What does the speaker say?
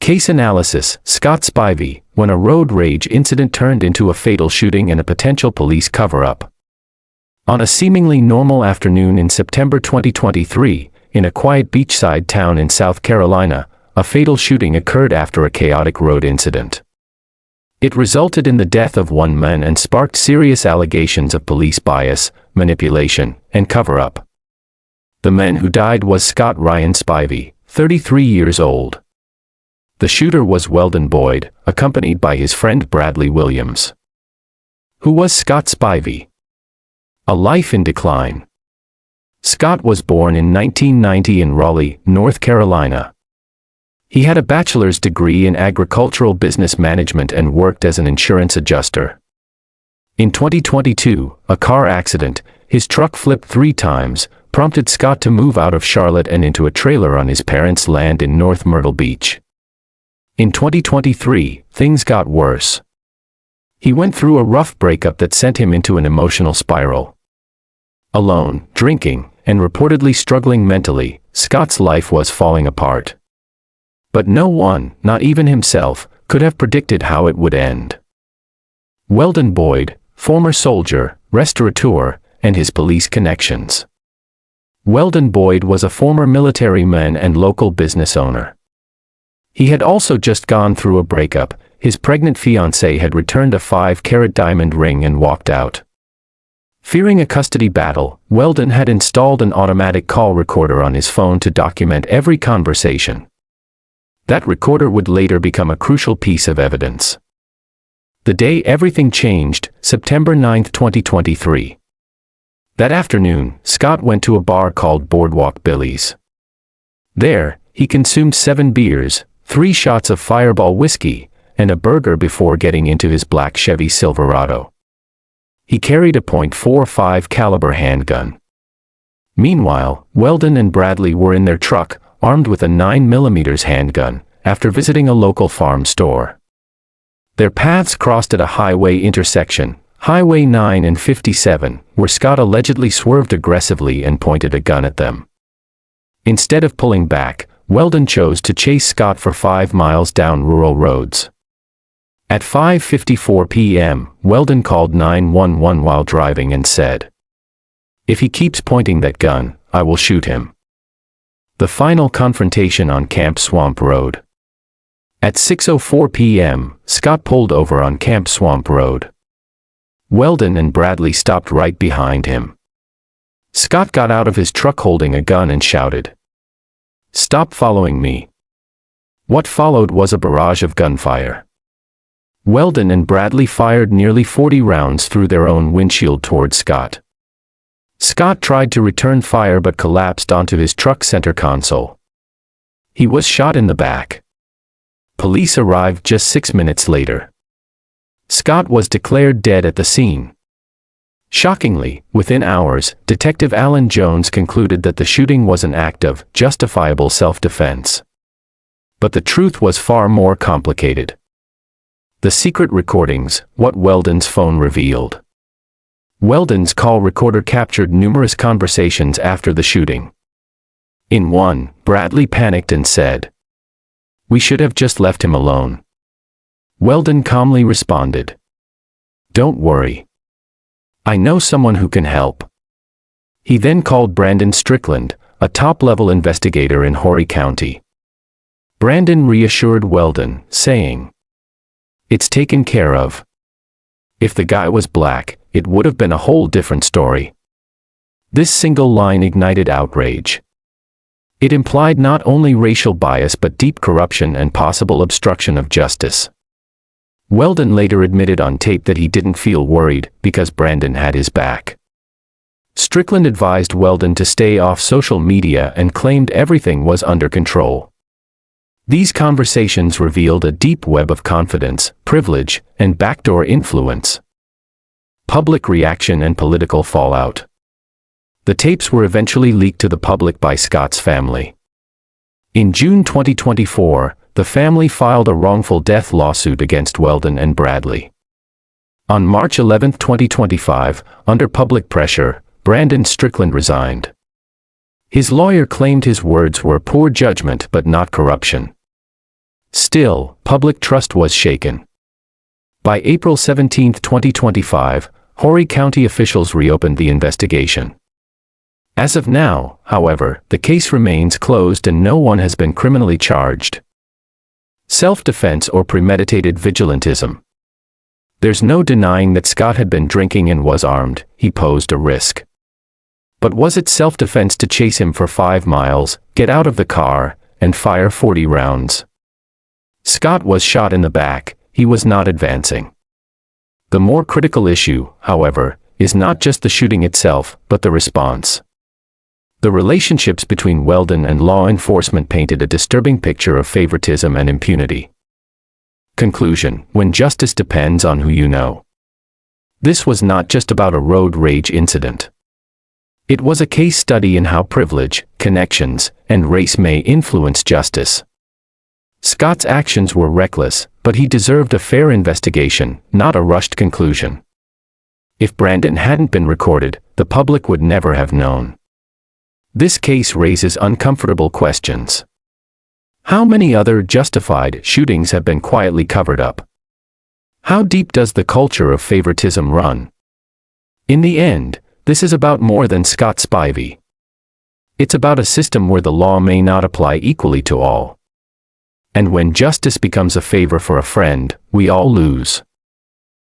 Case analysis: Scott Spivey, when a road rage incident turned into a fatal shooting and a potential police cover-up. On a seemingly normal afternoon in September 2023, in a quiet beachside town in South Carolina, a fatal shooting occurred after a chaotic road incident. It resulted in the death of one man and sparked serious allegations of police bias, manipulation, and cover-up. The man who died was Scott Ryan Spivey, 33 years old. The shooter was Weldon Boyd, accompanied by his friend Bradley Williams. Who was Scott Spivey? A life in decline. Scott was born in 1990 in Raleigh, North Carolina. He had a bachelor's degree in agricultural business management and worked as an insurance adjuster. In 2022, a car accident, his truck flipped 3 times, prompted Scott to move out of Charlotte and into a trailer on his parents' land in North Myrtle Beach. In 2023, things got worse. He went through a rough breakup that sent him into an emotional spiral. Alone, drinking, and reportedly struggling mentally, Scott's life was falling apart. But no one, not even himself, could have predicted how it would end. Weldon Boyd, former soldier, restaurateur, and his police connections. Weldon Boyd was a former military man and local business owner. He had also just gone through a breakup. His pregnant fiancée had returned a 5-carat diamond ring and walked out. Fearing a custody battle, Weldon had installed an automatic call recorder on his phone to document every conversation. That recorder would later become a crucial piece of evidence. The day everything changed, September 9, 2023. That afternoon, Scott went to a bar called Boardwalk Billy's. There, he consumed 7 beers, 3 shots of Fireball whiskey, and a burger before getting into his black Chevy Silverado. He carried a .45 caliber handgun. Meanwhile, Weldon and Bradley were in their truck, armed with a 9mm handgun, after visiting a local farm store. Their paths crossed at a highway intersection, Highway 9 and 57, where Scott allegedly swerved aggressively and pointed a gun at them. Instead of pulling back, Weldon chose to chase Scott for 5 miles down rural roads. At 5:54 p.m., Weldon called 911 while driving and said, "If he keeps pointing that gun, I will shoot him." The final confrontation on Camp Swamp Road. At 6:04 p.m., Scott pulled over on Camp Swamp Road. Weldon and Bradley stopped right behind him. Scott got out of his truck holding a gun and shouted, "Stop following me." What followed was a barrage of gunfire. Weldon and Bradley fired nearly 40 rounds through their own windshield toward Scott. Scott tried to return fire but collapsed onto his truck center console. He was shot in the back. Police arrived just 6 minutes later. Scott was declared dead at the scene. Shockingly, within hours, Detective Alan Jones concluded that the shooting was an act of justifiable self-defense. But the truth was far more complicated. The secret recordings, what Weldon's phone revealed. Weldon's call recorder captured numerous conversations after the shooting. In one, Bradley panicked and said, "We should have just left him alone." Weldon calmly responded, "Don't worry. I know someone who can help." He then called Brandon Strickland, a top-level investigator in Horry County. Brandon reassured Weldon, saying, "It's taken care of. If the guy was black, it would have been a whole different story." This single line ignited outrage. It implied not only racial bias but deep corruption and possible obstruction of justice. Weldon later admitted on tape that he didn't feel worried because Brandon had his back. Strickland advised Weldon to stay off social media and claimed everything was under control. These conversations revealed a deep web of confidence, privilege, and backdoor influence. Public reaction and political fallout. The tapes were eventually leaked to the public by Scott's family. In June 2024, the family filed a wrongful death lawsuit against Weldon and Bradley. On March 11, 2025, under public pressure, Brandon Strickland resigned. His lawyer claimed his words were poor judgment but not corruption. Still, public trust was shaken. By April 17, 2025, Horry County officials reopened the investigation. As of now, however, the case remains closed and no one has been criminally charged. Self-defense or premeditated vigilantism. There's no denying that Scott had been drinking and was armed. He posed a risk. But was it self-defense to chase him for 5 miles, get out of the car, and fire 40 rounds? Scott was shot in the back. He was not advancing. The more critical issue, however, is not just the shooting itself, but the response. The relationships between Weldon and law enforcement painted a disturbing picture of favoritism and impunity. Conclusion: when justice depends on who you know. This was not just about a road rage incident. It was a case study in how privilege, connections, and race may influence justice. Scott's actions were reckless, but he deserved a fair investigation, not a rushed conclusion. If Brandon hadn't been recorded, the public would never have known. This case raises uncomfortable questions. How many other justified shootings have been quietly covered up? How deep does the culture of favoritism run? In the end, this is about more than Scott Spivey. It's about a system where the law may not apply equally to all. And when justice becomes a favor for a friend, we all lose.